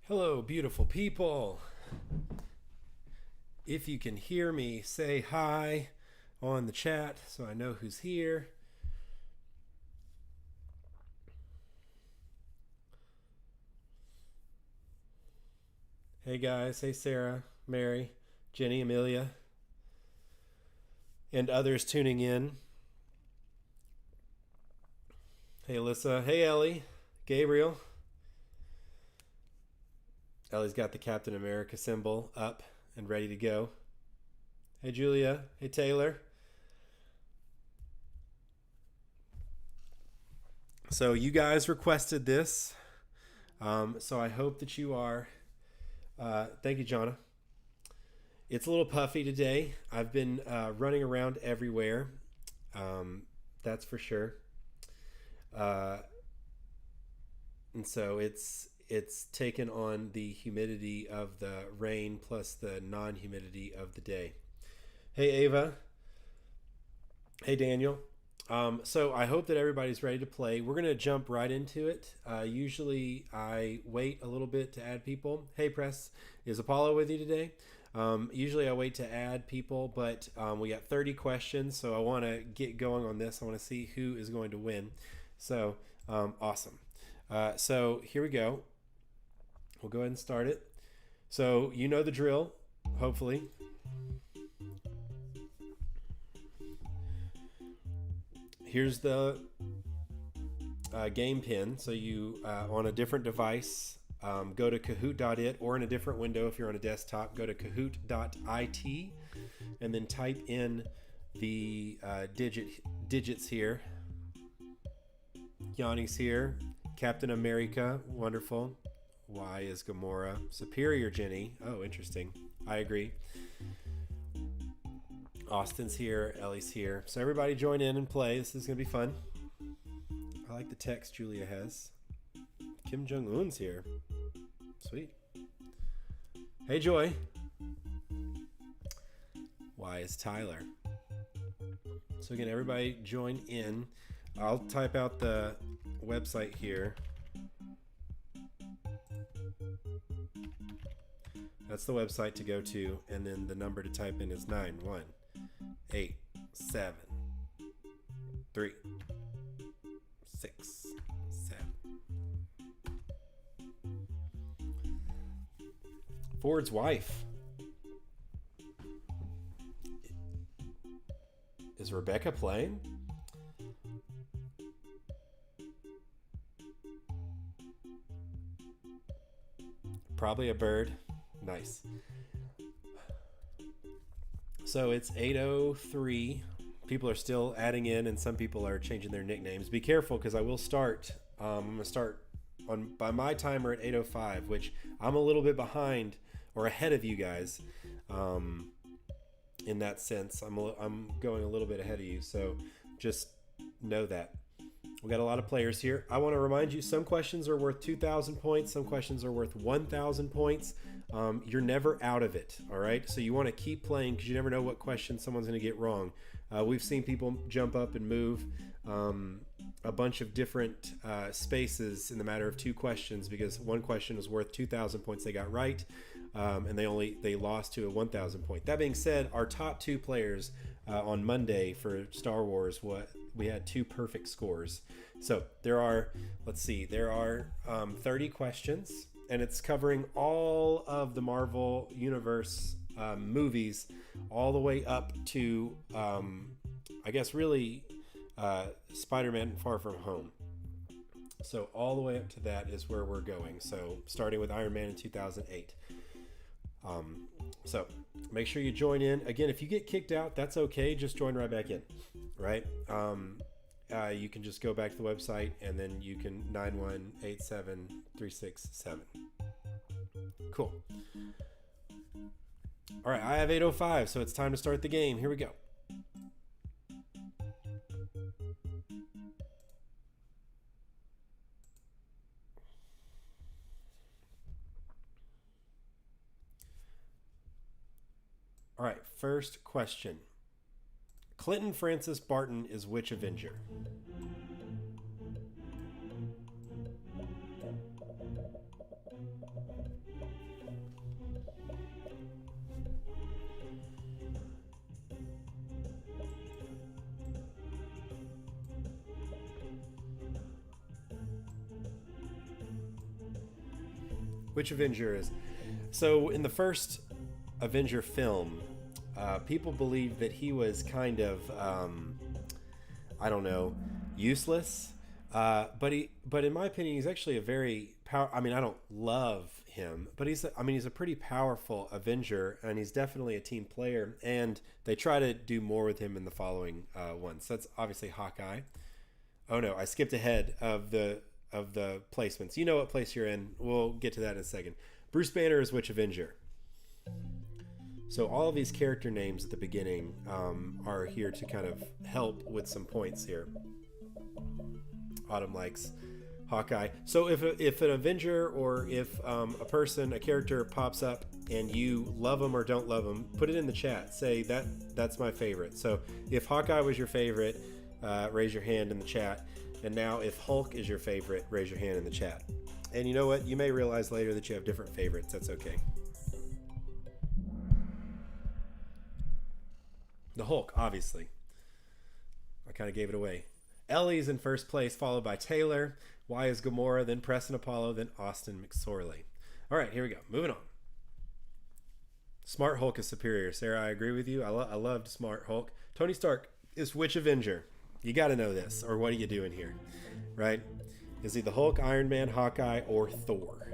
Hello, beautiful people. If you can hear me, say hi on the chat so I know who's here. Hey guys, hey Sarah, Mary, Jenny, Amelia, and others tuning in. Hey Alyssa, hey Ellie, Gabriel. Ellie's got the Captain America symbol up and ready to go. Hey Julia, hey Taylor. So you guys requested this, so I hope that you are. Thank you, Jonna. It's a little puffy today. I've been running around everywhere. That's for sure. And so it's taken on the humidity of the rain plus the non-humidity of the day. Hey Ava. Hey Daniel. So I hope that everybody's ready to play. We're gonna jump right into it. Usually I wait a little bit to add people. Hey Press, is Apollo with you today? Usually I wait to add people, but we got 30 questions, so I want to get going on this. I want to see who is going to win. So awesome. So here we go. We'll go ahead and start it. So you know the drill, hopefully. Here's the game pin. So you on a different device, go to Kahoot.it, or in a different window if you're on a desktop, go to Kahoot.it and then type in the digits here. Yanni's here. Captain America, wonderful. Y is Gamora. Superior Jenny. Oh, interesting. I agree. Austin's here. Ellie's here. So everybody join in and play. This is going to be fun. I like the text Julia has. Kim Jong-un's here. Sweet. Hey, Joy. Y is Tyler. So again, everybody join in. I'll type out the website here. That's the website to go to, and then the number to type in is 9187367. Ford's wife. Is Rebecca playing? Probably a bird. Nice. So it's 8:03. People are still adding in, and some people are changing their nicknames. Be careful, because I will start. I'm going to start by my timer at 8:05, which I'm a little bit behind or ahead of you guys. In that sense, I'm going a little bit ahead of you. So just know that. We got a lot of players here. I want to remind you, some questions are worth 2,000 points. Some questions are worth 1,000 points. You're never out of it, all right? So you want to keep playing, because you never know what question someone's going to get wrong. We've seen people jump up and move a bunch of different spaces in the matter of 2 questions, because one question was worth 2,000 points they got right, and they lost to a 1,000 point. That being said, our top 2 players on Monday for Star Wars, we had 2 perfect scores. So there are 30 questions, and it's covering all of the Marvel Universe movies, all the way up to, I guess, really Spider-Man Far From Home. So all the way up to that is where we're going. So starting with Iron Man in 2008. So make sure you join in. Again, if you get kicked out, that's okay. Just join right back in, right? You can just go back to the website, and then you can 9187367. Cool. All right, I have 8:05, so it's time to start the game. Here we go. All right, first question. Clinton Francis Barton is which Avenger? Which Avenger is? So in the first Avenger film, people believe that he was kind of, I don't know, useless. But in my opinion, he's actually a very I mean, I don't love him, but he's a pretty powerful Avenger, and he's definitely a team player. And they try to do more with him in the following ones. That's obviously Hawkeye. Oh no, I skipped ahead of the placements. You know what place you're in. We'll get to that in a second. Bruce Banner is which Avenger? So all of these character names at the beginning are here to kind of help with some points here. Autumn likes Hawkeye. So if an Avenger or if a character pops up and you love them or don't love them, put it in the chat. Say that's my favorite. So if Hawkeye was your favorite, raise your hand in the chat. And now if Hulk is your favorite, raise your hand in the chat. And you know what? You may realize later that you have different favorites. That's okay. The Hulk, obviously. I kind of gave it away. Ellie's in first place, followed by Taylor. Y is Gamora, then Preston Apollo, then Austin McSorley. All right, here we go. Moving on. Smart Hulk is superior. Sarah, I agree with you. I loved Smart Hulk. Tony Stark is which Avenger? You got to know this, or what are you doing here? Right? Is he the Hulk, Iron Man, Hawkeye, or Thor?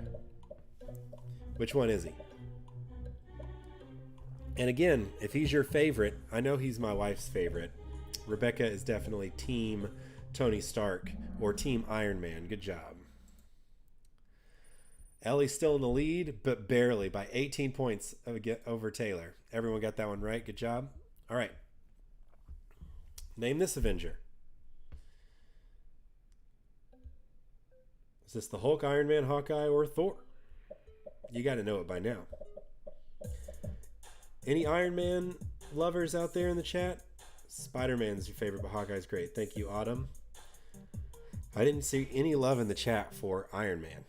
Which one is he? And again, if he's your favorite, I know he's my wife's favorite. Rebecca is definitely team Tony Stark or team Iron Man. Good job. Ellie's still in the lead, but barely by 18 points over Taylor. Everyone got that one right. Good job. All right. Name this Avenger. Is this the Hulk, Iron Man, Hawkeye, or Thor? You got to know it by now. Any Iron Man lovers out there in the chat? Spider-Man's your favorite, but Hawkeye's great. Thank you, Autumn. I didn't see any love in the chat for Iron Man.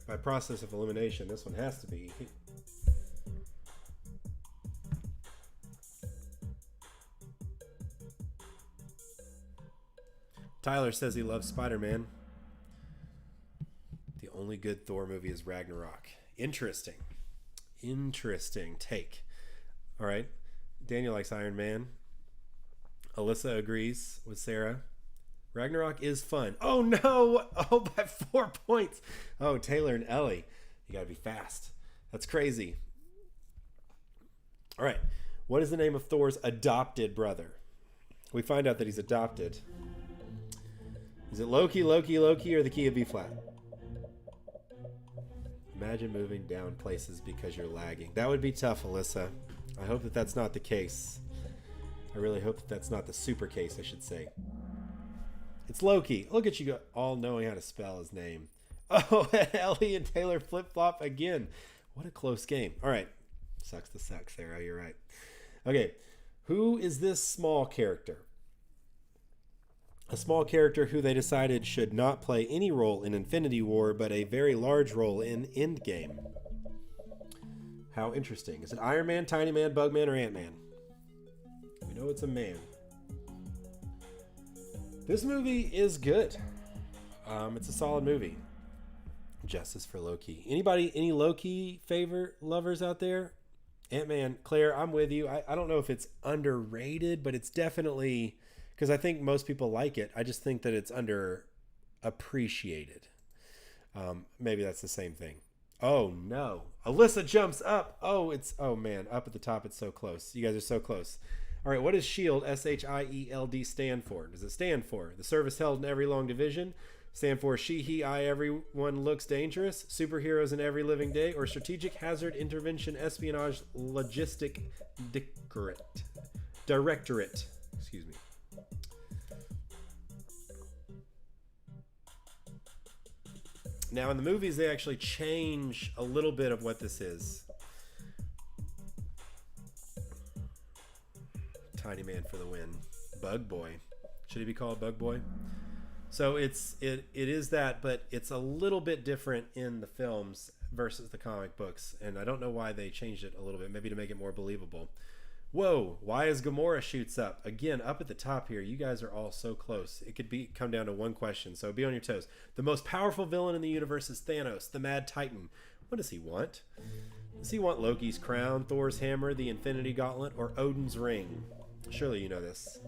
By process of elimination, this one has to be. Tyler says he loves Spider-Man. The only good Thor movie is Ragnarok. Interesting take. All right. Daniel likes Iron Man. Alyssa agrees with Sarah. Ragnarok is fun. Oh no! Oh, by 4 points. Oh, Taylor and Ellie. You gotta be fast. That's crazy. All right. What is the name of Thor's adopted brother? We find out that he's adopted. Is it Loki, or the key of B flat? Imagine moving down places because you're lagging. That would be tough, Alyssa. I hope that that's not the case. I really hope that that's not the super case, I should say. It's Loki. Look at you all knowing how to spell his name. Oh, Ellie and Taylor flip-flop again. What a close game. All right. Sucks to suck, Sarah. You're right. Okay. Who is this small character? A small character who they decided should not play any role in Infinity War, but a very large role in Endgame. How interesting. Is it Iron Man, Tiny Man, Bugman, or Ant-Man? We know it's a man. This movie is good. It's a solid movie. Justice for Loki. Any Loki favorite lovers out there? Ant-Man, Claire, I'm with you. I don't know if it's underrated, but it's definitely... Because I think most people like it. I just think that it's underappreciated. Maybe that's the same thing. Oh, no. Alyssa jumps up. Oh, man. Up at the top. It's so close. You guys are so close. All right. What does SHIELD, SHIELD, stand for? Does it stand for the service held in every long division? Stand for she, he, I, everyone looks dangerous? Superheroes in every living day? Or strategic hazard intervention espionage logistic directorate? Excuse me. Now, in the movies, they actually change a little bit of what this is. Tiny Man for the win. Bug Boy. Should he be called Bug Boy? So it is that, but it's a little bit different in the films versus the comic books. And I don't know why they changed it a little bit. Maybe to make it more believable. Whoa, why is Gamora shoots up? Again, up at the top here. You guys are all so close. It could come down to one question, so be on your toes. The most powerful villain in the universe is Thanos, the Mad Titan. What does he want? Does he want Loki's crown, Thor's hammer, the Infinity Gauntlet, or Odin's ring? Surely you know this.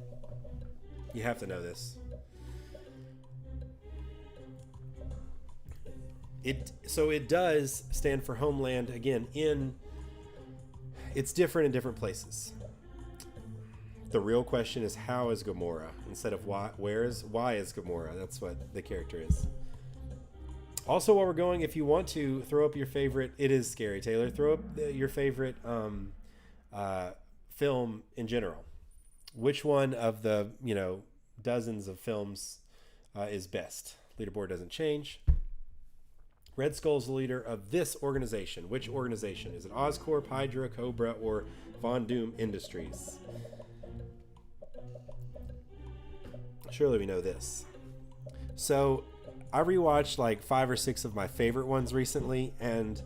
You have to know this. So it does stand for homeland again. It's different in different places. The real question is, how is Gamora instead of why? Why is Gamora? That's what the character is. Also, while we're going, if you want to throw up your favorite, it is scary, Taylor. Throw up your favorite film in general. Which one of the dozens of films is best? Leaderboard doesn't change. Red Skull's the leader of this organization. Which organization? Is it Oscorp, Hydra, Cobra, or Von Doom Industries? Surely we know this. So I rewatched like 5 or 6 of my favorite ones recently, and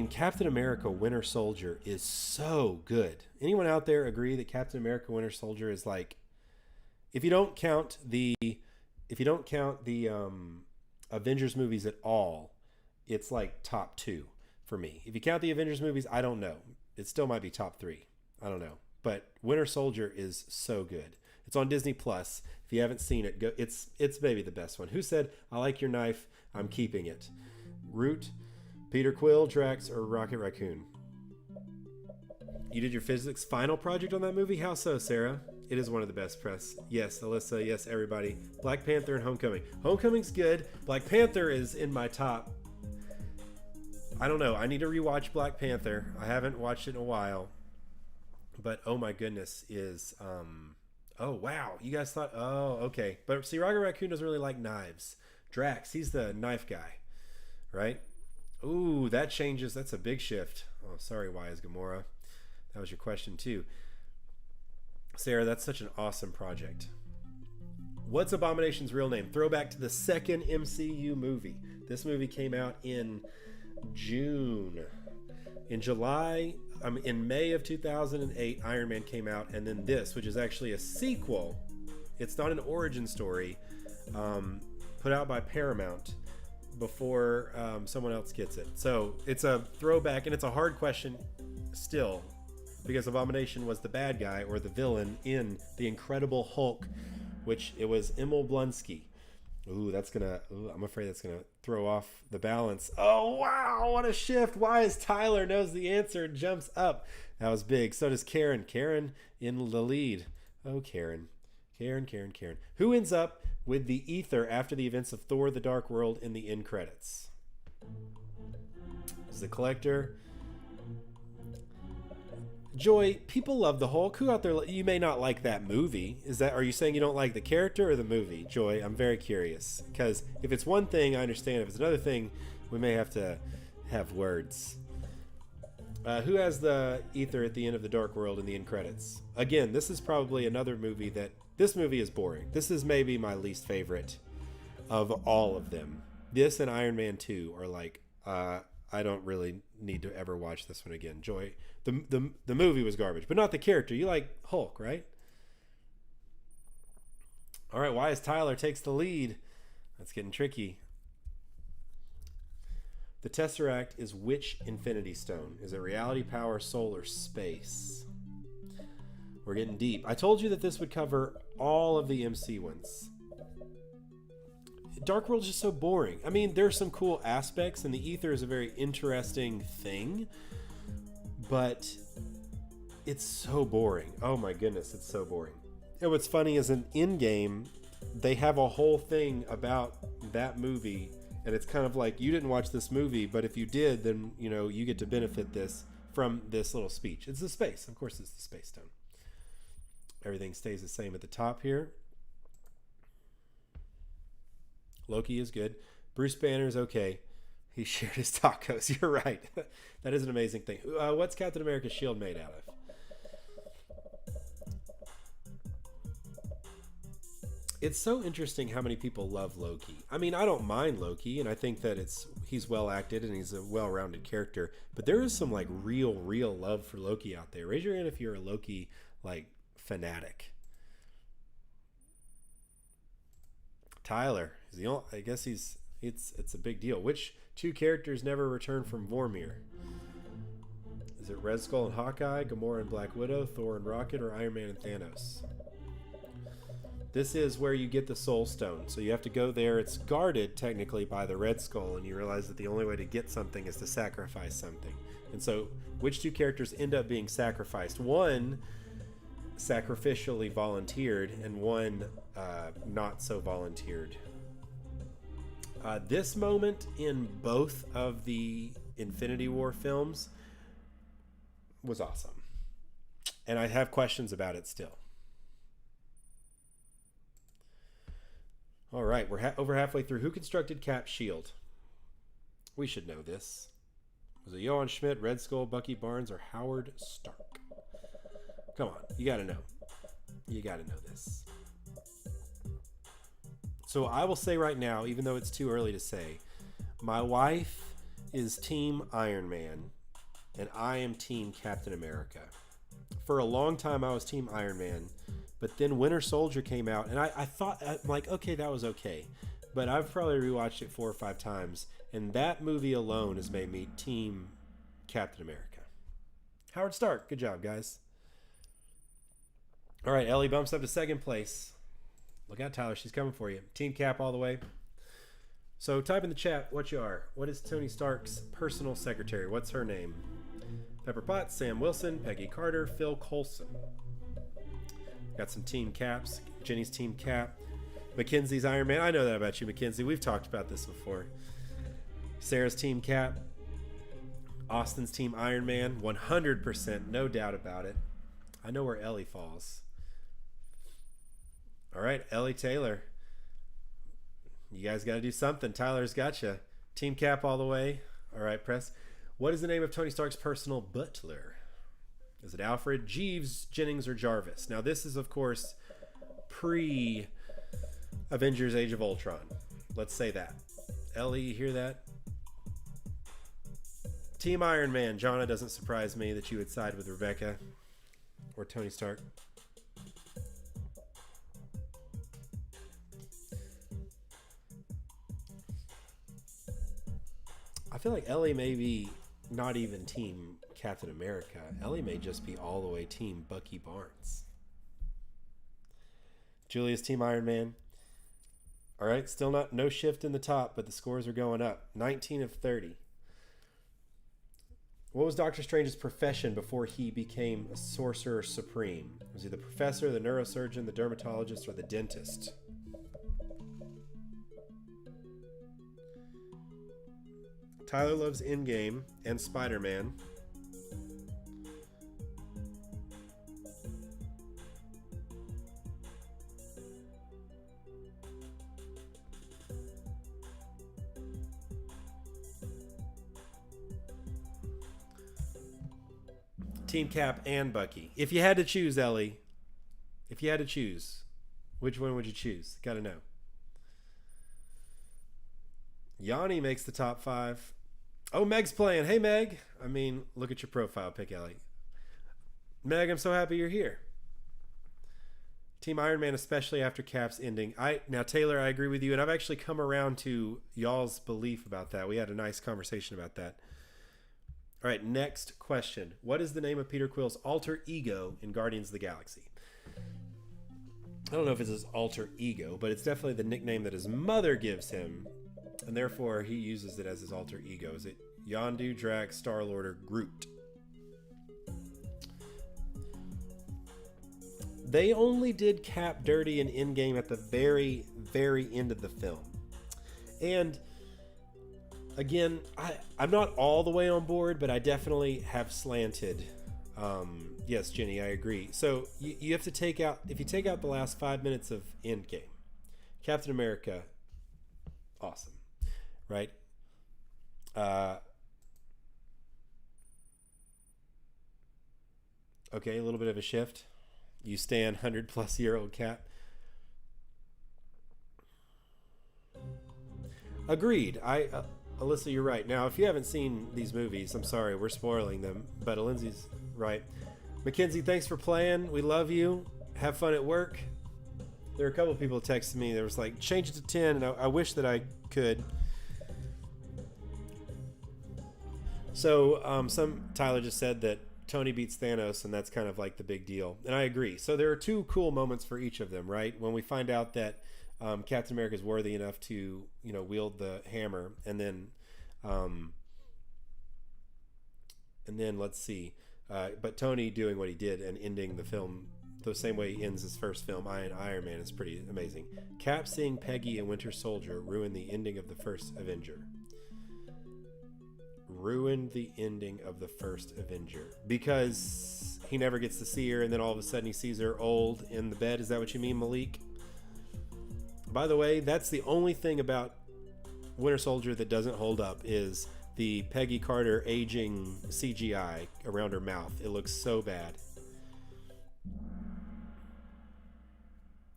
Captain America Winter Soldier is so good. Anyone out there agree that Captain America Winter Soldier is like, if you don't count the Avengers movies at all, it's like top 2 for me. If you count the Avengers movies, I don't know. It still might be top 3. I don't know. But Winter Soldier is so good. It's on Disney Plus. If you haven't seen it, go. It's maybe the best one. Who said, "I like your knife, I'm keeping it"? Root, Peter Quill, Drax, or Rocket Raccoon? You did your physics final project on that movie? How so, Sarah? It is one of the best press. Yes, Alyssa. Yes, everybody. Black Panther and Homecoming. Homecoming's good. Black Panther is in my top. I don't know. I need to rewatch Black Panther. I haven't watched it in a while. But oh my goodness, is oh wow. You guys thought, oh, okay. But see, Rocket Raccoon doesn't really like knives. Drax, he's the knife guy, right? Ooh, that changes. That's a big shift. Oh, sorry, why is Gamora? That was your question too. Sarah, that's such an awesome project. What's Abomination's real name? Throwback to the second MCU movie. This movie came out in June. In May of 2008, Iron Man came out, and then this, which is actually a sequel. It's not an origin story, put out by Paramount before someone else gets it. So it's a throwback, and it's a hard question still, because Abomination was the bad guy or the villain in The Incredible Hulk, which it was Emil Blonsky. I'm afraid that's gonna throw off the balance. Oh wow, what a shift! Why is Tyler knows the answer and jumps up? That was big. So does Karen. Karen in the lead. Oh, Karen. Who ends up with the ether after the events of Thor: The Dark World in the end credits? Is the Collector? Joy, people love the Hulk. Who out there, you may not like that movie. Are you saying you don't like the character or the movie? Joy, I'm very curious. Because if it's one thing, I understand. If it's another thing, we may have to have words. Who has the ether at the end of The Dark World in the end credits? Again, this is probably another movie this movie is boring. This is maybe my least favorite of all of them. This and Iron Man 2 are like, I don't really need to ever watch this one again. Joy, the movie was garbage, but not the character. You like Hulk, right? All right, why is Tyler takes the lead? That's getting tricky. The Tesseract is which Infinity Stone? Is it reality, power, soul, or space? We're getting deep. I told you that this would cover all of the MC ones. Dark World is just so boring. I mean, there's some cool aspects, and the ether is a very interesting thing, but it's so boring. Oh my goodness, it's so boring. And what's funny is in Endgame, they have a whole thing about that movie, and it's kind of like, you didn't watch this movie, but if you did, then you get to benefit from this little speech. It's the space. Of course, it's the Space Stone. Everything stays the same at the top here. Loki is good. Bruce Banner's okay. He shared his tacos. You're right. That is an amazing thing. What's Captain America's shield made out of? It's so interesting how many people love Loki. I mean, I don't mind Loki, and I think that he's well acted and he's a well-rounded character. But there is some like real love for Loki out there. Raise your hand if you're a Loki like fanatic. Tyler is the only. I guess he's. It's a big deal. Which two characters never returned from Vormir? Is it Red Skull and Hawkeye, Gamora and Black Widow, Thor and Rocket, or Iron Man and Thanos? This is where you get the Soul Stone. So you have to go there. It's guarded technically by the Red Skull, and you realize that the only way to get something is to sacrifice something. And so which two characters end up being sacrificed? One sacrificially volunteered, and one not so volunteered. This moment in both of the Infinity War films was awesome. And I have questions about it still. All right, we're over halfway through. Who constructed Cap's shield? We should know this. Was it Johann Schmidt, Red Skull, Bucky Barnes, or Howard Stark? Come on, you got to know. You got to know this. So I will say right now, even though it's too early to say, my wife is Team Iron Man, and I am Team Captain America. For a long time, I was Team Iron Man, but then Winter Soldier came out, and I thought, I'm like, okay, that was okay. But I've probably rewatched it 4 or 5 times, and that movie alone has made me Team Captain America. Howard Stark, good job, guys. All right, Ellie bumps up to second place. Look out, Tyler. She's coming for you. Team Cap all the way. So type in the chat what you are. What is Tony Stark's personal secretary? What's her name? Pepper Potts, Sam Wilson, Peggy Carter, Phil Coulson. Got some Team Caps. Jenny's Team Cap. Mackenzie's Iron Man. I know that about you, Mackenzie. We've talked about this before. Sarah's Team Cap. Austin's Team Iron Man. 100%. No doubt about it. I know where Ellie falls. All right, Ellie Taylor. You guys got to do something. Tyler's got you. Team Cap all the way. All right, press. What is the name of Tony Stark's personal butler? Is it Alfred, Jeeves, Jennings, or Jarvis? Now, this is, of course, pre-Avengers Age of Ultron. Let's say that. Ellie, you hear that? Team Iron Man. Jonna, doesn't surprise me that you would side with Rebecca or Tony Stark. I feel like Ellie may be not even Team Captain America. Ellie may just be all the way Team Bucky Barnes. Julia's Team Iron Man. All right, still no shift in the top, but the scores are going up. 19 of 30. What was Doctor Strange's profession before he became a Sorcerer Supreme? Was he the professor, the neurosurgeon, the dermatologist, or the dentist? Tyler loves Endgame and Spider-Man. Team Cap and Bucky. If you had to choose, Ellie, if you had to choose, which one would you choose? Gotta know. Yanni makes the top 5. Oh, Meg's playing. Hey, Meg. I mean, look at your profile pic, Ellie. Meg, I'm so happy you're here. Team Iron Man, especially after Cap's ending. Now, Taylor, I agree with you, and I've actually come around to y'all's belief about that. We had a nice conversation about that. All right, next question. What is the name of Peter Quill's alter ego in Guardians of the Galaxy? I don't know if it's his alter ego, but it's definitely the nickname that his mother gives him, and therefore he uses it as his alter ego. Is it Yondu, Drax, Star-Lord, or Groot? They only did Cap dirty in Endgame at the very, very end of the film. And again, I'm not all the way on board, but I definitely have slanted. Yes, Jenny, I agree. So you have to take out, if you take out the last 5 minutes of Endgame, Captain America, awesome, right? Okay, a little bit of a shift. You stand 100-plus-year-old Cap. Agreed. Alyssa, you're right. Now, if you haven't seen these movies, I'm sorry, we're spoiling them, but Lindsay's right. Mackenzie, thanks for playing. We love you. Have fun at work. There are a couple of people texting me. There was like, change it to 10, and I wish that I could. So, Tyler just said that Tony beats Thanos, and that's kind of like the big deal. And I agree. So there are two cool moments for each of them, right? When we find out that Captain America is worthy enough to, wield the hammer, and then let's see. But Tony doing what he did and ending the film the same way he ends his first film, Iron Man, is pretty amazing. Cap seeing Peggy and Winter Soldier ruined the ending of the first Avenger. Ruined the ending of the first Avenger because he never gets to see her, and then all of a sudden he sees her old in the bed. Is that what you mean, Malik? By the way, that's the only thing about Winter Soldier that doesn't hold up is the Peggy Carter aging CGI around her mouth. It looks so bad.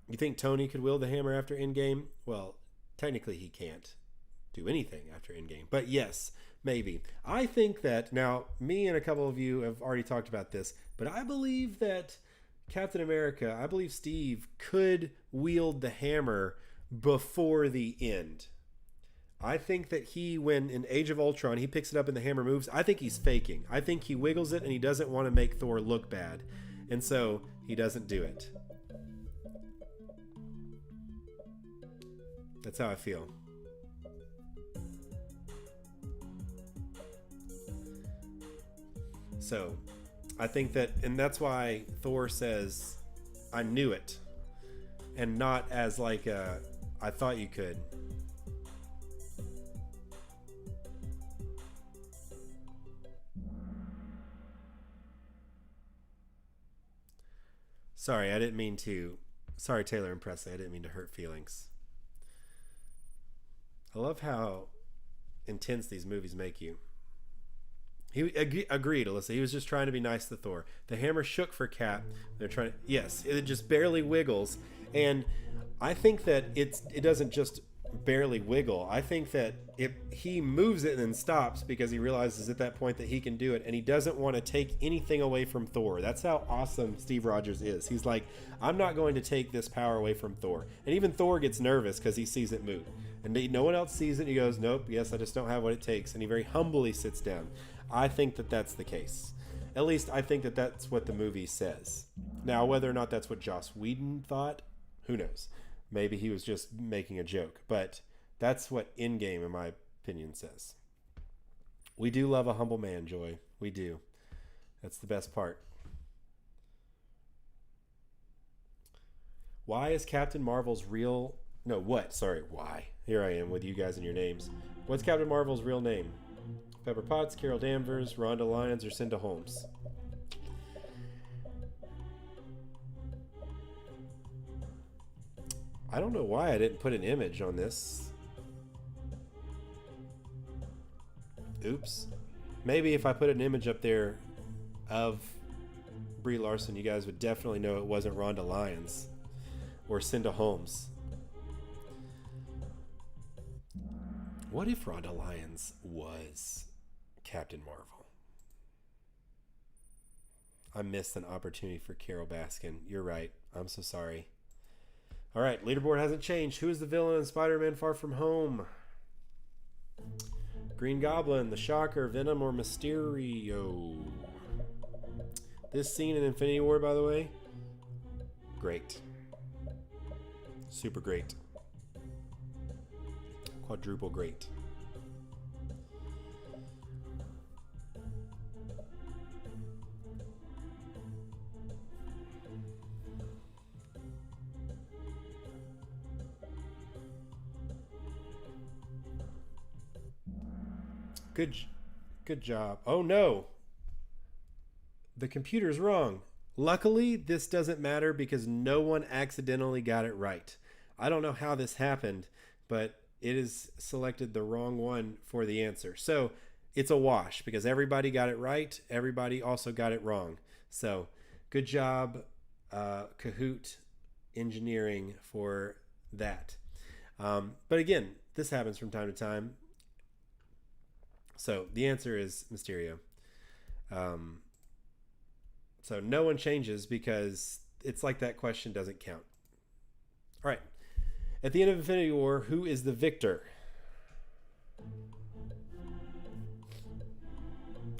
You think Tony could wield the hammer after Endgame? Well, technically he can't do anything after Endgame. But yes, maybe. I think that, now, me and a couple of you have already talked about this, but I believe that Captain America, I believe Steve could wield the hammer before the end. I think that when in Age of Ultron, he picks it up and the hammer moves, I think he's faking. I think he wiggles it and he doesn't want to make Thor look bad. And so he doesn't do it. That's how I feel. So I think that, and that's why Thor says, I knew it. And not as like I thought you could. Sorry, I didn't mean to. Sorry, Taylor and Presley, I didn't mean to hurt feelings. I love how intense these movies make you. He agreed, Alyssa. He was just trying to be nice to Thor. The hammer shook for Cap. They're trying to, yes, it just barely wiggles. And I think that it doesn't just barely wiggle. I think that he moves it and then stops because he realizes at that point that he can do it, and he doesn't want to take anything away from Thor. That's how awesome Steve Rogers is. He's like, I'm not going to take this power away from Thor. And even Thor gets nervous because he sees it move. And no one else sees it. He goes, nope, yes, I just don't have what it takes. And he very humbly sits down. I think that that's the case. At least I think that that's what the movie says. Now, whether or not that's what Joss Whedon thought, who knows? Maybe he was just making a joke. But that's what Endgame, in my opinion, says. We do love a humble man, Joy. We do. That's the best part. Why is Captain Marvel's real... No, what? Sorry, why? Here I am with you guys and your names. What's Captain Marvel's real name? Pepper Potts, Carol Danvers, Rhonda Lyons, or Cinda Holmes? I don't know why I didn't put an image on this. Oops. Maybe if I put an image up there of Brie Larson, you guys would definitely know it wasn't Rhonda Lyons or Cinda Holmes. What if Rhonda Lyons was Captain Marvel? I missed an opportunity for Carol Baskin. You're right. I'm so sorry. All right, leaderboard hasn't changed. Who is the villain in Spider-Man Far From Home? Green Goblin, the Shocker, Venom, or Mysterio? This scene in Infinity War, by the way, great. Super great. Quadruple great. Good job. Oh no. The computer's wrong. Luckily, this doesn't matter because no one accidentally got it right. I don't know how this happened, but it is selected the wrong one for the answer. So it's a wash because everybody got it right. Everybody also got it wrong. So good job, Kahoot Engineering, for that. But again, this happens from time to time. So the answer is Mysterio. So no one changes because it's like that question doesn't count. All right. At the end of Infinity War, who is the victor?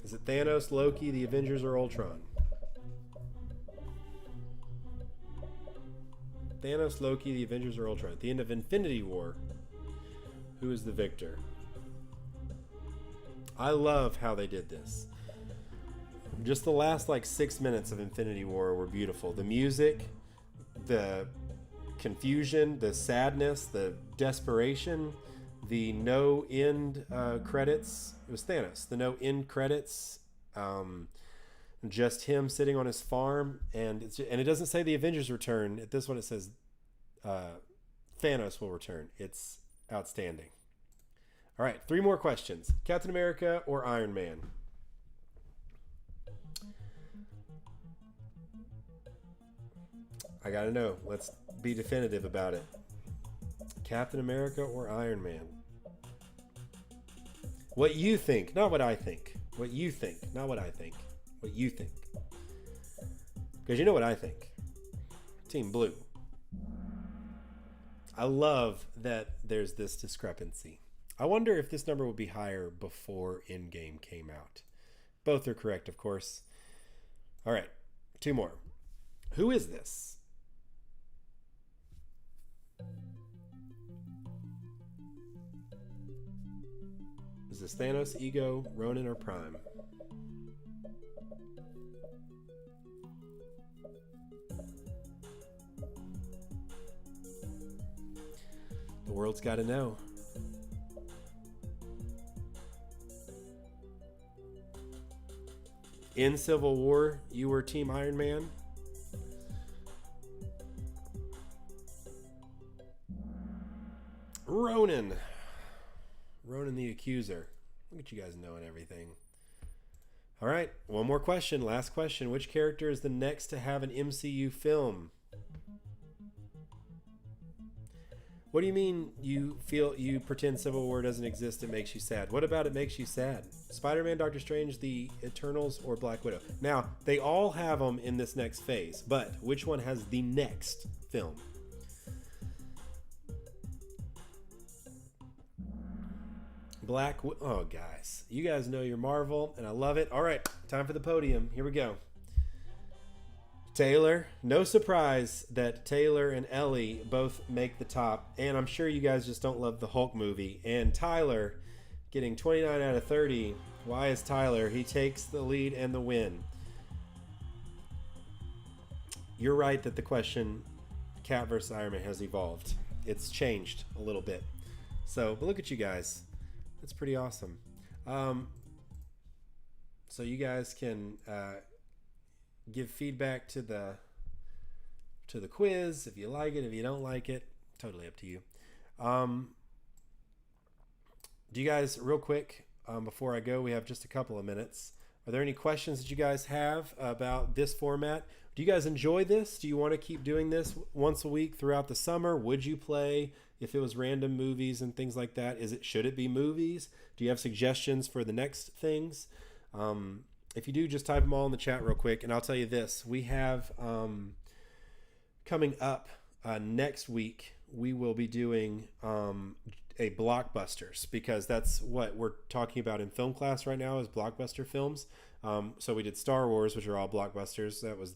Is it Thanos, Loki, the Avengers, or Ultron? Thanos, Loki, the Avengers, or Ultron? At the end of Infinity War, who is the victor? I love how they did this. Just the last 6 minutes of Infinity War were beautiful. The music, the confusion, the sadness, the desperation, the no end credits. It was Thanos. The no end credits. Just him sitting on his farm, and it doesn't say the Avengers return. At this one, it says Thanos will return. It's outstanding. All right, 3 more questions. Captain America or Iron Man? I gotta know. Let's be definitive about it. Captain America or Iron Man? What you think, not what I think. What you think, not what I think. What you think. Because you know what I think. Team Blue. I love that there's this discrepancy. I wonder if this number would be higher before Endgame came out. Both are correct, of course. All right, 2 more. Who is this? Is this Thanos, Ego, Ronan, or Prime? The world's got to know. In Civil War, you were Team Iron Man. Ronan. Ronan the Accuser. Look at you guys knowing everything. All right, 1 more question. Last question. Which character is the next to have an MCU film? What do you mean you pretend Civil War doesn't exist? It makes you sad. What about it makes you sad? Spider-Man, Doctor Strange, the Eternals, or Black Widow? Now, they all have them in this next phase, but which one has the next film? Oh, guys. You guys know your Marvel, and I love it. All right, time for the podium. Here we go. Taylor, no surprise that Taylor and Ellie both make the top, and I'm sure you guys just don't love the Hulk movie. And Tyler getting 29 out of 30. Why is Tyler? He takes the lead and the win. You're right that the question, Cap versus Iron Man, has evolved. It's changed a little bit. So, but look at you guys. That's pretty awesome. So you guys can give feedback to the quiz if you like it, if you don't like it, totally up to you. Do you guys, real quick, before I go, we have just a couple of minutes. Are there any questions that you guys have about this format? Do you guys enjoy this? Do you want to keep doing this once a week throughout the summer? Would you play if it was random movies and things like that? Should it be movies? Do you have suggestions for the next things? If you do, just type them all in the chat real quick. And I'll tell you this, we have coming up next week, we will be doing a blockbusters, because that's what we're talking about in film class right now is blockbuster films. So we did Star Wars, which are all blockbusters. That was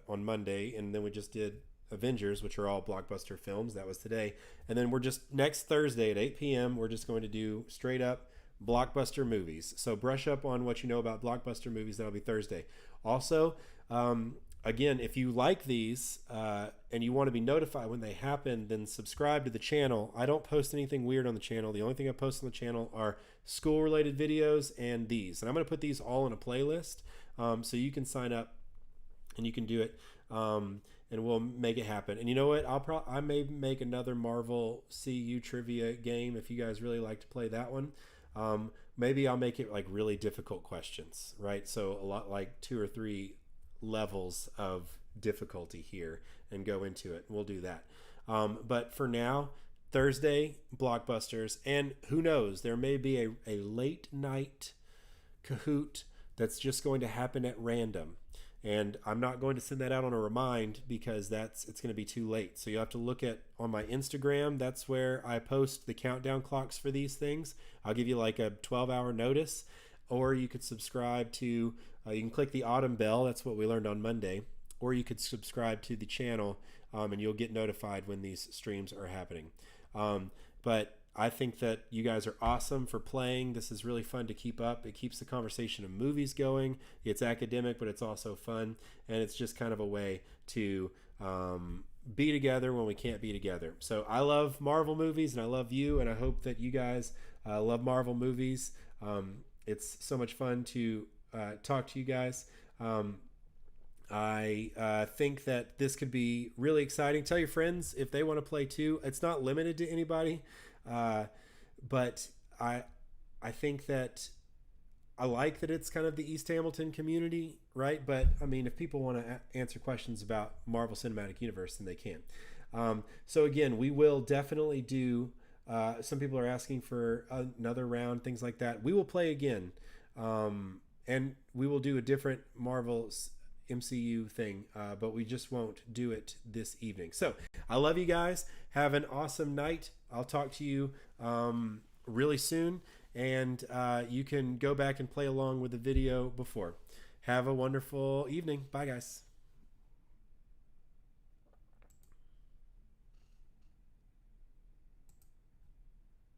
on Monday. And then we just did Avengers, which are all blockbuster films. That was today. And then we're just next Thursday at 8 p.m. We're just going to do straight up blockbuster movies. So brush up on what you know about blockbuster movies. That'll be Thursday. Also, again, if you like these and you want to be notified when they happen, then subscribe to the channel. I don't post anything weird on the channel. The only thing I post on the channel are school-related videos and these. And I'm going to put these all in a playlist so you can sign up and you can do it. And we'll make it happen. And you know what? I may make another Marvel CU trivia game if you guys really like to play that one. Maybe I'll make it like really difficult questions, right? So a lot, like 2 or 3 levels of difficulty here and go into it. We'll do that. But for now, Thursday blockbusters, and who knows, there may be a late night Kahoot that's just going to happen at random. And I'm not going to send that out on a remind because it's going to be too late. So you have to look at on my Instagram. That's where I post the countdown clocks for these things. I'll give you like a 12-hour notice, or you could subscribe to. You can click the autumn bell. That's what we learned on Monday. Or you could subscribe to the channel, and you'll get notified when these streams are happening. But I think that you guys are awesome for playing. This is really fun to keep up. It keeps the conversation of movies going. It's academic, but it's also fun. And it's just kind of a way to be together when we can't be together. So I love Marvel movies, and I love you, and I hope that you guys love Marvel movies. It's so much fun to talk to you guys. I think that this could be really exciting. Tell your friends if they want to play too. It's not limited to anybody. But I think that I like that it's kind of the East Hamilton community, right? But I mean, if people want to answer questions about Marvel Cinematic Universe, then they can. So again, we will definitely do. Some people are asking for another round, things like that. We will play again, and we will do a different Marvel's MCU thing, but we just won't do it this evening. So I love you guys. Have an awesome night. I'll talk to you really soon, and you can go back and play along with the video before. Have a wonderful evening. Bye, guys.